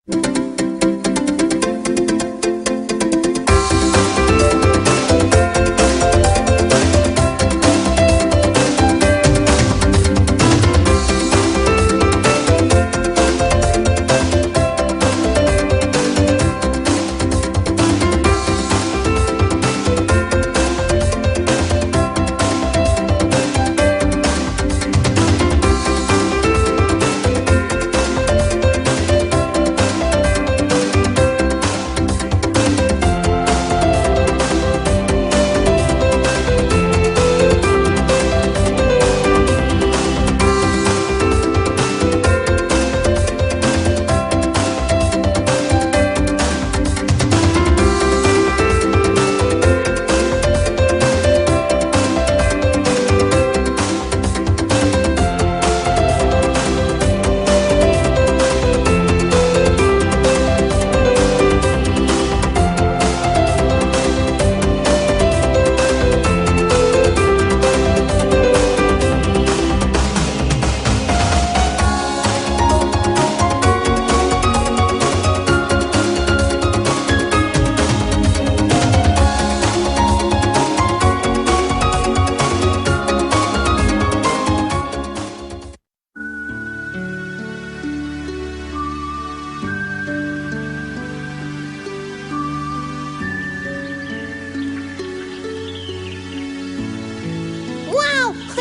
I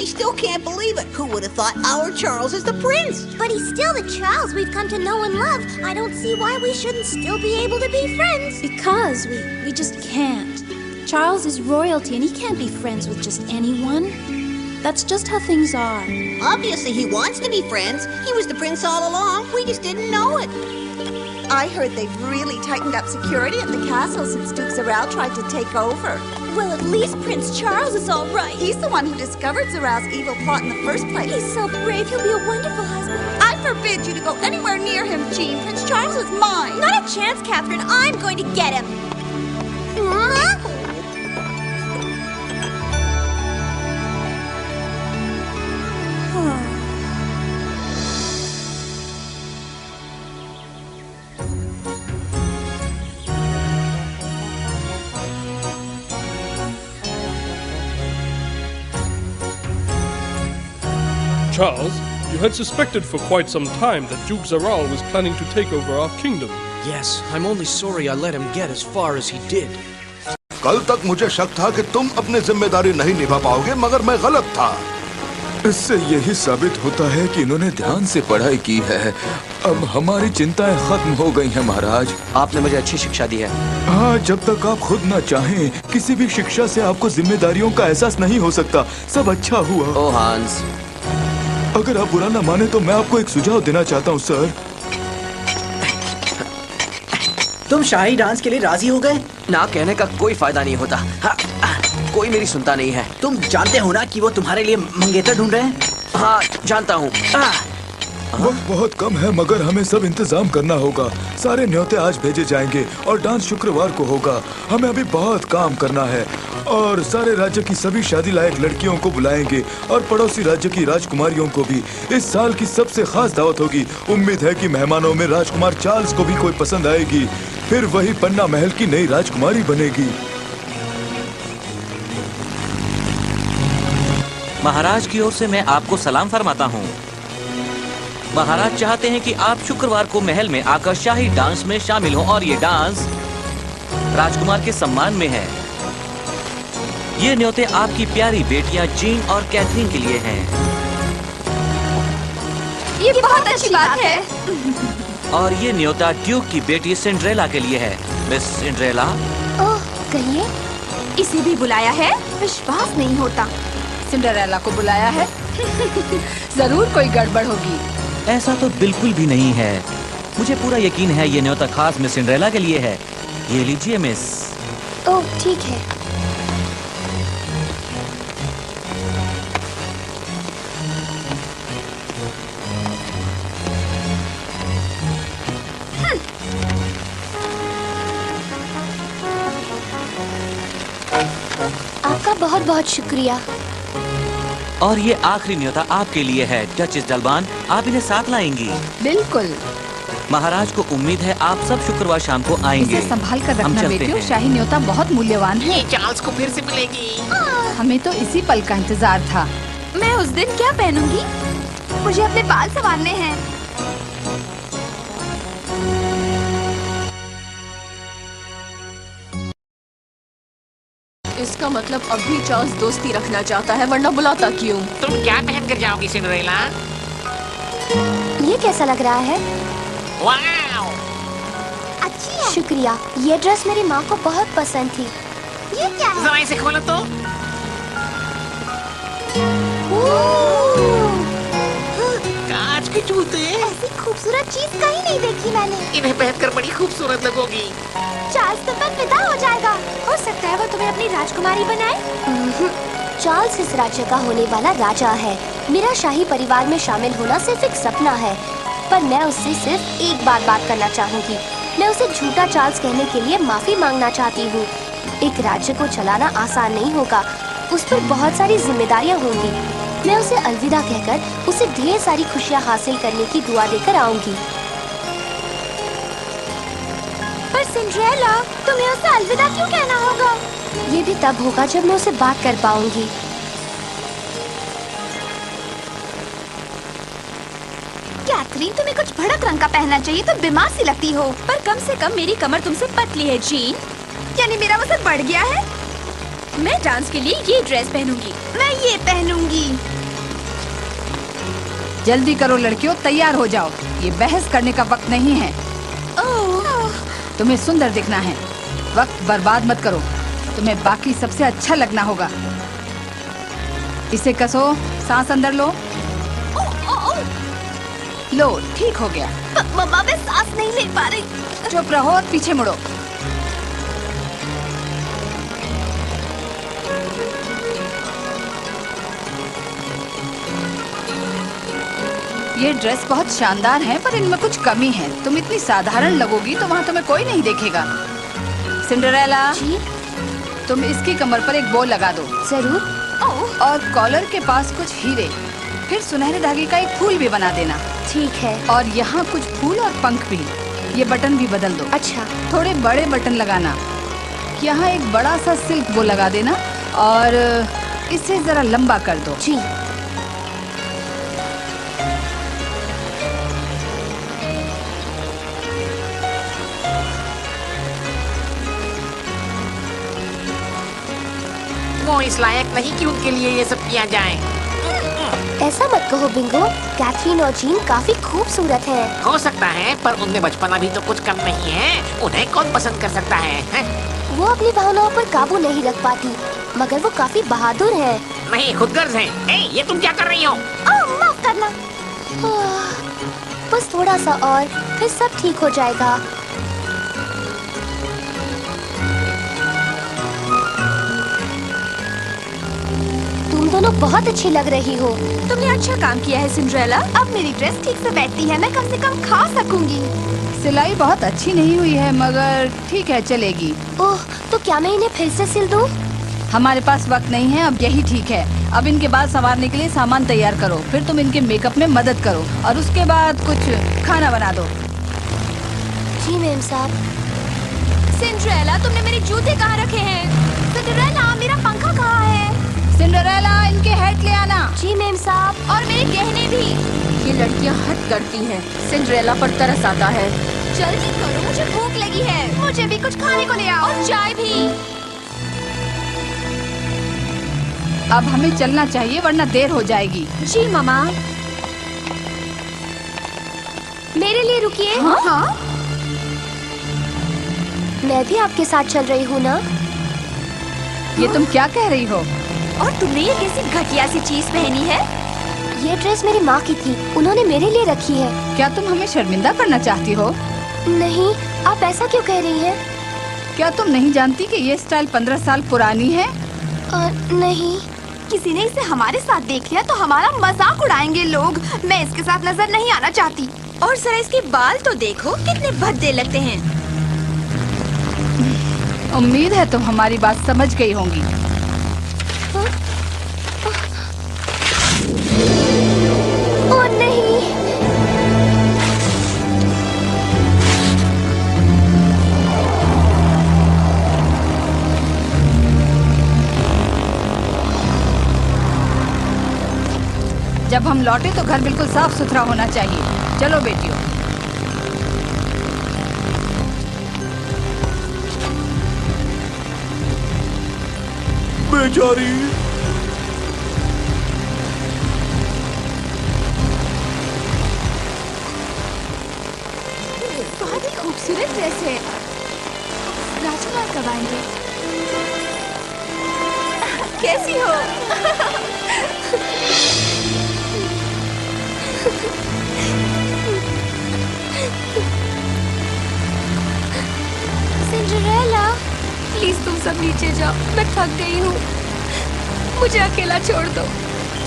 still can't believe it. Who would have thought our Charles is the prince? But he's still the Charles we've come to know and love. I don't see why we shouldn't still be able to be friends. Because we just can't. Charles is royalty and he can't be friends with just anyone. That's just how things are. Obviously he wants to be friends. He was the prince all along. We just didn't know it. I heard they've really tightened up security at the castle since Duke Zarel tried to take over. Well, at least Prince Charles is all right. He's the one who discovered Zarel's evil plot in the first place. He's so brave, he'll be a wonderful husband. I forbid you to go anywhere near him, Jean. Prince Charles is mine. Not a chance, Catherine. I'm going to get him. Charles, you had suspected for quite some time that Duke Zarel was planning to take over our kingdom. Yes, I'm only sorry I let him get as far as he did. कल तक मुझे शक था कि तुम अपनी जिम्मेदारी नहीं निभा पाओगे, मगर मैं गलत था। इससे यही साबित होता है कि इन्होंने ध्यान से पढ़ाई की है। अब हमारी चिंताएं खत्म हो गई हैं महाराज। आपने मुझे अच्छी शिक्षा दी है। हाँ, जब तक आप खुद न चाहें, किसी भी शिक्षा से आपको जिम्मेदारियों का एहसास नहीं हो सकता। सब अच्छा हुआ। ओ हांस, अगर आप बुरा न माने तो मैं आपको एक सुझाव देना चाहता हूँ सर। तुम शाही डांस के लिए राजी हो गए? ना कहने का कोई फायदा नहीं होता। कोई मेरी सुनता नहीं है। तुम जानते हो ना कि वो तुम्हारे लिए मंगेतर ढूंढ रहे हैं? हाँ, जानता हूँ। वक्त बहुत कम है, मगर हमें सब इंतजाम करना होगा। सारे न्योते आज भेजे जाएंगे और डांस शुक्रवार को होगा। हमें अभी बहुत काम करना है और सारे राज्य की सभी शादी लायक लड़कियों को बुलाएंगे और पड़ोसी राज्य की राजकुमारियों को भी। इस साल की सबसे खास दावत होगी। उम्मीद है कि मेहमानों में राजकुमार चार्ल्स को भी कोई पसंद आएगी। फिर वही पन्ना महल की नई राजकुमारी बनेगी। महाराज की ओर से मैं आपको सलाम फरमाता हूँ। महाराज चाहते हैं कि आप शुक्रवार को महल में आकर शाही डांस में शामिल हो और ये डांस राजकुमार के सम्मान में है। ये न्योते आपकी प्यारी बेटियां जीन और कैथरीन के लिए हैं। ये बहुत अच्छी बात है। और ये न्योता ड्यूक की बेटी सिंड्रेला के लिए है। Miss Cinderella. ओह, कहिए, इसे भी बुलाया है? विश्वास नहीं होता। सिंड्रेला को बुलाया है? जरूर कोई गड़बड़ होगी। ऐसा तो बिल्कुल भी नहीं है। मुझे पूरा यकीन है ये न्योता खास मिस सिंड्रेला के लिए है। ये लीजिए मिस। ओह, ठीक है। आपका बहुत बहुत शुक्रिया। और ये आखिरी न्योता आपके लिए है डचेस डलबान। आप इन्हें साथ लाएंगी? बिल्कुल। महाराज को उम्मीद है आप सब शुक्रवार शाम को आएंगे। इसे संभाल कर हम रखना चलते बेटियों, हैं। शाही न्योता बहुत मूल्यवान है। ये चार्ल्स को फिर से मिलेगी। हमें तो इसी पल का इंतजार था। मैं उस दिन क्या पहनूंगी? मुझे अपने बाल संवारने हैं। इसका मतलब अब भी चार्ल्स दोस्ती रखना चाहता है, वरना बुलाता क्यों? तुम क्या पहन कर जाओगी सिंड्रेला? ये कैसा लग रहा है? वाओ! अच्छी है। शुक्रिया, ये ड्रेस मेरी माँ को बहुत पसंद थी। ये क्या है? जरा इसे खोलो तो। कांच के जूते। ऐसी खूबसूरत चीज कहीं नहीं देखी मैंने। इन्हें पहनकर बड़ी खूबसूरत लगोगी। चार्ल्स तुम पर फिदा हो जाएगा। हो सकता है वो तुम्हें अपनी राजकुमारी बनाए। चार्ल्स इस राज्य का होने वाला राजा है। मेरा शाही परिवार में शामिल होना सिर्फ एक सपना है, पर मैं उससे सिर्फ एक बार बात करना चाहूँगी। मैं उसे झूठा चार्ल्स कहने के लिए माफी मांगना चाहती हूँ। एक राज्य को चलाना आसान नहीं होगा, उस पर बहुत सारी जिम्मेदारियाँ होंगी। मैं उसे अलविदा कहकर उसे ढेर सारी खुशियाँ हासिल करने की दुआ देकर आऊंगी। पर सिंड्रेला, तुम्हें उसे अलविदा क्यों कहना होगा? ये भी तब होगा जब मैं उसे बात कर पाऊंगी। कैथरीन, तुम्हें कुछ भड़क रंग का पहनना चाहिए, तुम बीमार सी लगती हो। पर कम से कम मेरी कमर तुमसे पतली है जीन। यानी मेरा वजन बढ़ गया है? मैं डांस के लिए ये ड्रेस पहनूंगी। मैं ये पहनूंगी। जल्दी करो लड़कियों, तैयार हो जाओ। ये बहस करने का वक्त नहीं है। तुम्हें सुंदर दिखना है, वक्त बर्बाद मत करो। तुम्हें बाकी सबसे अच्छा लगना होगा। इसे कसो, सांस अंदर लो। लो, ठीक हो गया। मम्मा, मैं सांस नहीं ले पा रही। चुप रहो और पीछे मुड़ो। ये ड्रेस बहुत शानदार है, पर इनमें कुछ कमी है। तुम इतनी साधारण लगोगी तो वहाँ तुम्हें कोई नहीं देखेगा। सिंड्रेला, तुम इसकी कमर पर एक बो लगा दो। जरूर। और कॉलर के पास कुछ हीरे, फिर सुनहरे धागे का एक फूल भी बना देना। ठीक है। और यहाँ कुछ फूल और पंख भी। ये बटन भी बदल दो। अच्छा। थोड़े बड़े बटन लगाना। यहाँ एक बड़ा सा सिल्क बो लगा देना और इसे जरा लंबा कर दो। जी। वो इस लायक नहीं कि उनके लिए ये सब किया जाए। ऐसा मत कहो बिंगो, कैथरीन और जीन काफी खूबसूरत हैं। हो सकता है, पर उनमें बचपना भी तो कुछ कम नहीं है। उन्हें कौन पसंद कर सकता है? वो अपनी भावनाओं पर काबू नहीं रख पाती, मगर वो काफी बहादुर है। नहीं, खुदगर्ज है। ये तुम क्या कर रही हो? माफ करना। बस थोड़ा सा और, फिर सब ठीक हो जाएगा। तुम दोनों बहुत अच्छी लग रही हो। तुमने अच्छा काम किया है सिंड्रेला। अब मेरी ड्रेस ठीक से बैठती है, मैं कम से कम खा सकूंगी। सिलाई बहुत अच्छी नहीं हुई है, मगर ठीक है, चलेगी। ओह, तो क्या मैं इन्हें फिर से सिल दूं? हमारे पास वक्त नहीं है, अब यही ठीक है। अब इनके बाल संवारने के लिए सामान तैयार करो, फिर तुम इनके मेकअप में मदद करो और उसके बाद कुछ खाना बना दो। जी मैम साहब। सिंड्रेला, तुमने मेरे जूते कहाँ रखे हैं? सिंड्रेला, मेरा पंखा कहाँ है? सिंड्रेला, इनके हैट ले आना। जी मैम साहब। और मेरे गहने भी। ये लड़कियाँ हद करती हैं। सिंड्रेला पर तरस आता है। जल्दी करो, मुझे भूख लगी है। मुझे भी कुछ खाने को ले आओ। और चाय भी। अब हमें चलना चाहिए, वरना देर हो जाएगी। जी मामा। मेरे लिए रुकिए। हाँ? मैं भी आपके साथ चल रही हूँ ना? ये तुम क्या कह रही हो? और तुमने ये कैसी घटिया सी चीज पहनी है? ये ड्रेस मेरी माँ की थी, उन्होंने मेरे लिए रखी है। क्या तुम हमें शर्मिंदा करना चाहती हो? नहीं, आप ऐसा क्यों कह रही हैं? क्या तुम नहीं जानती कि ये स्टाइल 15 साल पुरानी है? नहीं, किसी ने इसे हमारे साथ देख लिया तो हमारा मजाक उड़ाएंगे लोग। मैं इसके साथ नजर नहीं आना चाहती। और जरा इसके बाल तो देखो, कितने भद्दे लगते हैं। उम्मीद है तुम हमारी बात समझ गई होंगी। ओह नहीं। जब हम लौटे तो घर बिल्कुल साफ सुथरा होना चाहिए। चलो बेटियों। बेचारी। बहुत ही खूबसूरत ड्रेस है। राजकुमार कब आएंगे? कैसी हो? सिंड्रेला, प्लीज तुम सब नीचे जाओ, मैं थक गई हूँ। मुझे अकेला छोड़ दो।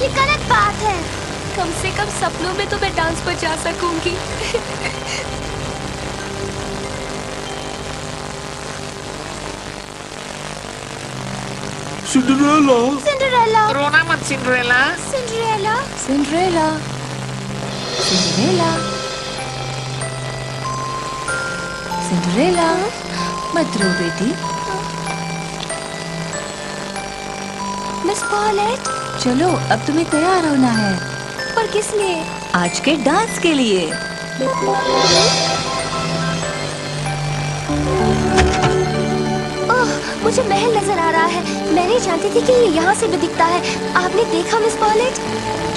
ये गलत बात है। कम से कम सपनों में तो मैं डांस पर जा सकूंगी। सिंड्रेला। सिंड्रेला। रोना मत Cinderella. Cinderella. Cinderella. Cinderella. Cinderella, मत रो बेटी। मिस पॉलेट, चलो अब तुम्हें तैयार होना है। पर किस लिए? आज के डांस के लिए। ओह, मुझे महल नजर आ रहा है। मैं नहीं जानती थी कि ये यहाँ से भी दिखता है। आपने देखा मिस पॉलेट?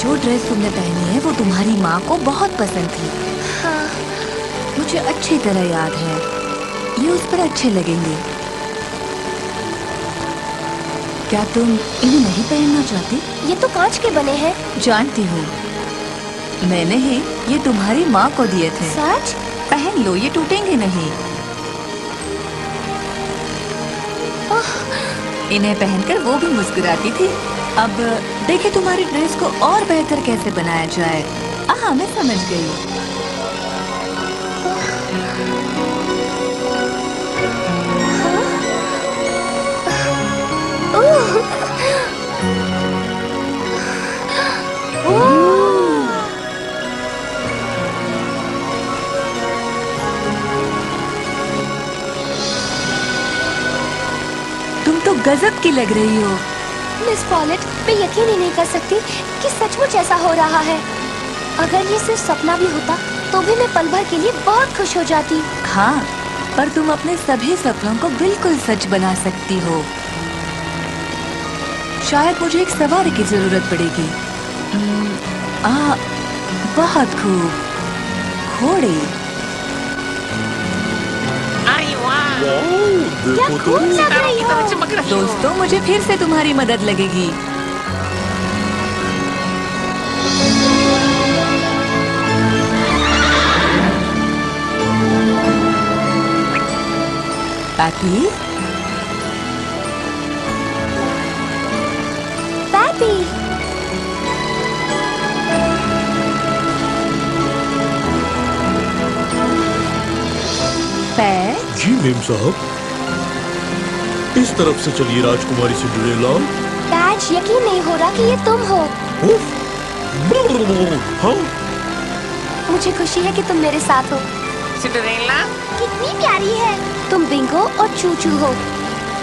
जो ड्रेस तुमने पहनी है वो तुम्हारी माँ को बहुत पसंद थी। हाँ। मुझे अच्छी तरह याद है। ये उस पर अच्छे लगेंगे। क्या तुम इन्हें नहीं पहनना चाहती? ये तो कांच के बने हैं। जानती हूँ, मैंने ही ये तुम्हारी माँ को दिए थे। सच? पहन लो, ये टूटेंगे नहीं। इन्हें पहनकर वो भी मुस्कुराती थी। अब देखिए तुम्हारी ड्रेस को और बेहतर कैसे बनाया जाए। हाँ, मैं समझ गई। तुम तो गजब की लग रही हो। मिस पॉलेट, मैं यकीन ही नहीं कर सकती कि सचमुच ऐसा हो रहा है। अगर ये सिर्फ सपना भी होता तो भी मैं पल भर के लिए बहुत खुश हो जाती। हाँ, पर तुम अपने सभी सपनों को बिल्कुल सच बना सकती हो। शायद मुझे एक सवारी की जरूरत पड़ेगी। बहुत खूब, घोड़े। अरे वाह, क्या खूब लग रही हो। दोस्तों, मुझे फिर से तुम्हारी मदद लगेगी। पैपी, पैपी, जी मेम साहब, इस तरफ से चलिए राजकुमारी सिंड्रेला। पैच, यकीन नहीं हो रहा कि ये तुम हो। हाँ? मुझे खुशी है कि तुम मेरे साथ हो। सिंड्रेला कितनी प्यारी है। तुम बिंगो और चूचू हो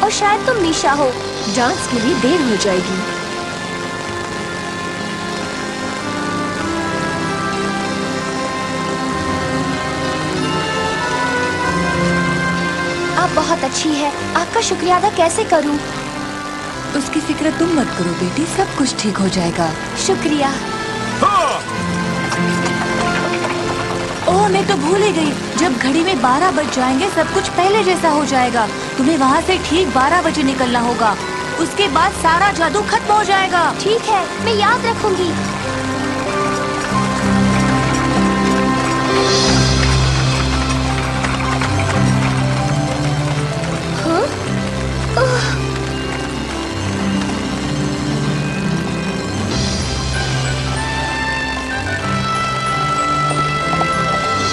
और शायद तुम मीशा हो। डांस के लिए देर हो जाएगी। आप बहुत अच्छी है। आपका शुक्रिया अदा कैसे करूं? उसकी फिक्र तुम मत करो बेटी, सब कुछ ठीक हो जाएगा। शुक्रिया। ओह, मैं तो भूल ही गई। जब घड़ी में 12 बज जाएंगे सब कुछ पहले जैसा हो जाएगा। तुम्हें वहाँ से ठीक 12 बजे निकलना होगा। उसके बाद सारा जादू खत्म हो जाएगा। ठीक है, मैं याद रखूंगी।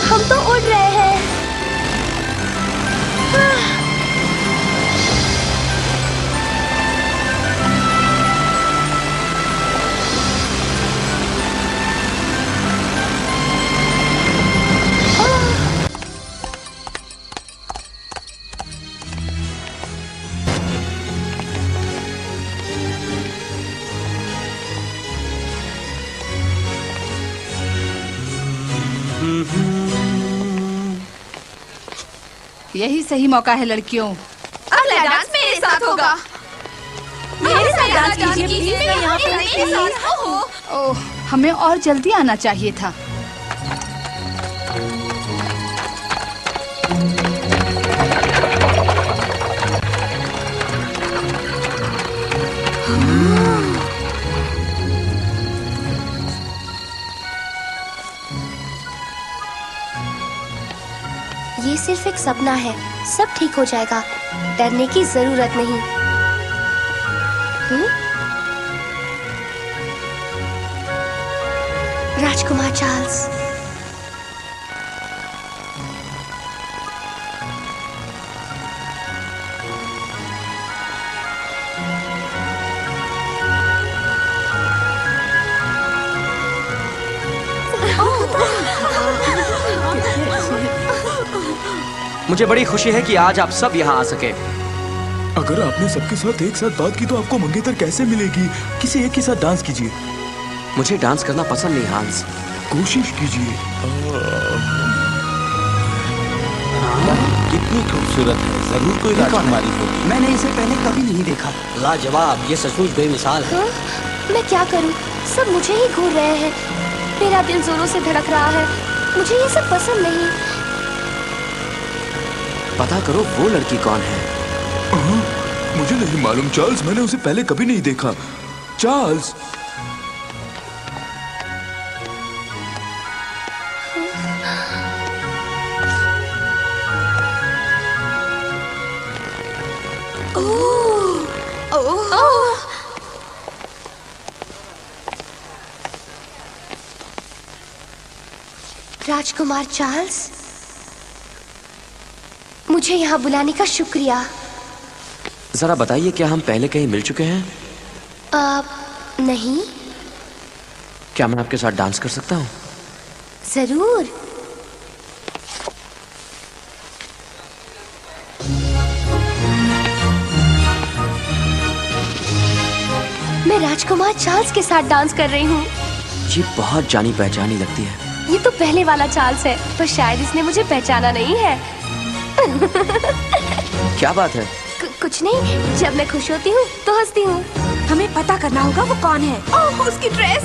हम तो उड़ रहे हैं। यही सही मौका है लड़कियों। अगला डांस मेरे साथ होगा। मेरे साथ डांस कीजिए प्लीज। मैं यहाँ पे मेरे साथ। ओह, हमें और जल्दी आना चाहिए था। ये सिर्फ एक सपना है, सब ठीक हो जाएगा, डरने की जरूरत नहीं। राजकुमार चार्ल्स। मुझे बड़ी खुशी है कि आज आप सब यहाँ आ सके। अगर आपने सबके साथ एक साथ बात की तो आपको मंगेतर कैसे मिलेगी? किसी एक के साथ डांस कीजिए। मुझे डांस करना पसंद नहीं हांस। कोशिश कीजिए। कितनी खूबसूरत है, जरूर कोई राजकुमारी होगी। मैंने इसे पहले कभी नहीं देखा। लाजवाब, ये सचमुच बेमिसाल है। मैं क्या करूं? सब मुझे ही घूर रहे हैं। मेरा दिल जोरों से धड़क रहा है। मुझे ये सब पसंद नहीं। पता करो वो लड़की कौन है। मुझे नहीं मालूम चार्ल्स, मैंने उसे पहले कभी नहीं देखा। चार्ल्स। राजकुमार चार्ल्स, मुझे यहाँ बुलाने का शुक्रिया। जरा बताइए, क्या हम पहले कहीं मिल चुके हैं? नहीं। क्या मैं आपके साथ डांस कर सकता हूँ? जरूर। मैं राजकुमार चार्ल्स के साथ डांस कर रही हूँ। ये बहुत जानी पहचानी लगती है। ये तो पहले वाला चार्ल्स है, पर शायद इसने मुझे पहचाना नहीं है। क्या बात है? कुछ नहीं, जब मैं खुश होती हूँ तो हंसती हूँ। हमें पता करना होगा वो कौन है। ओह, उसकी ड्रेस।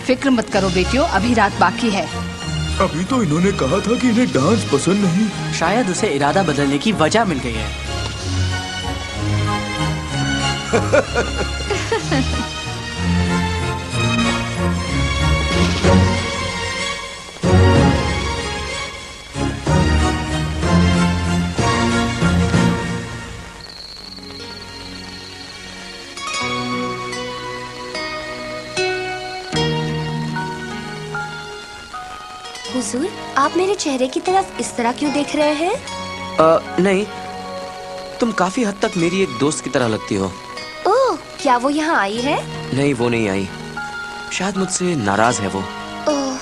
फिक्र मत करो बेटियों, अभी रात बाकी है। अभी तो इन्होंने कहा था कि इन्हें डांस पसंद नहीं। शायद उसे इरादा बदलने की वजह मिल गई है। हुजूर, आप मेरे चेहरे की तरफ इस तरह क्यों देख रहे हैं? नहीं, तुम काफी हद तक मेरी एक दोस्त की तरह लगती हो। ओह, क्या वो यहाँ आई है? नहीं, वो नहीं आई। शायद मुझसे नाराज है वो। ओह,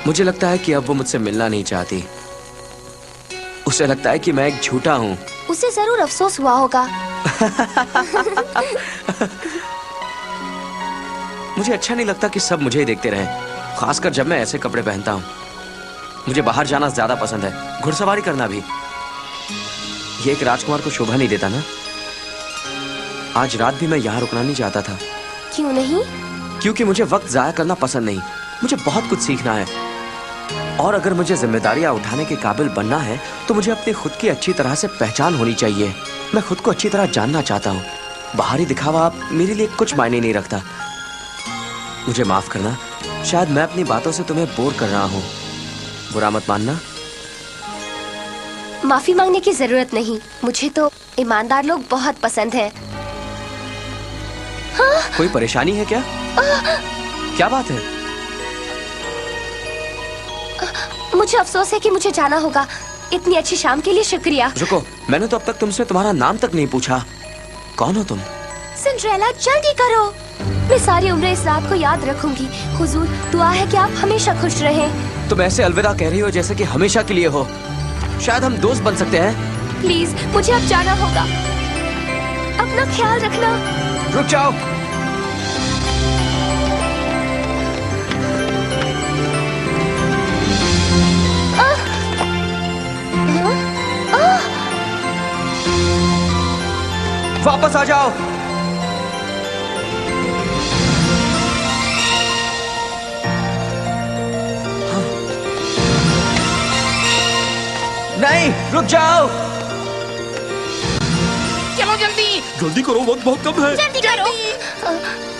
मुझे लगता है कि अब वो मुझसे मिलना नहीं चाहती। उसे लगता है कि मैं एक झूठा हूँ। उसे जरूर अफसोस हुआ होगा। मुझे अच्छा नहीं लगता कि सब मुझे ही देखते रहे, खासकर जब मैं ऐसे कपड़े पहनता हूँ। मुझे बाहर जाना ज्यादा पसंद है, घुड़सवारी करना भी। ये एक राजकुमार को शोभा नहीं देता ना। आज रात भी मैं यहाँ रुकना नहीं चाहता था। क्यों नहीं? क्योंकि मुझे वक्त जाया करना पसंद नहीं। मुझे बहुत कुछ सीखना है, और अगर मुझे जिम्मेदारियां उठाने के काबिल बनना है तो मुझे अपनी खुद की अच्छी तरह से पहचान होनी चाहिए। मैं खुद को अच्छी तरह जानना चाहता हूँ। बाहरी दिखावा अब मेरे लिए कुछ मायने नहीं रखता। मुझे माफ करना, शायद मैं अपनी बातों से तुम्हें बोर कर रहा हूँ। बुरा मत मानना। माफी मांगने की जरूरत नहीं। मुझे तो ईमानदार लोग बहुत पसंद है। हाँ? कोई परेशानी है क्या? क्या बात है? मुझे अफसोस है कि मुझे जाना होगा। इतनी अच्छी शाम के लिए शुक्रिया। रुको, मैंने तो अब तक तुमसे तुम्हारा नाम तक नहीं पूछा। कौन हो तुम? सिंड्रेला, जल्दी करो। मैं सारी उम्र इस रात को याद रखूंगी। हुजूर, दुआ है कि आप हमेशा खुश रहें। तुम ऐसे अलविदा कह रही हो जैसे कि हमेशा के लिए हो। शायद हम दोस्त बन सकते हैं। प्लीज, मुझे अब जाना होगा। अपना ख्याल रखना। रुक जाओ। वापस आ जाओ। नहीं, रुक जाओ। चलो जल्दी। जल्दी करो, वक्त बहुत कम है। जल्दी करो।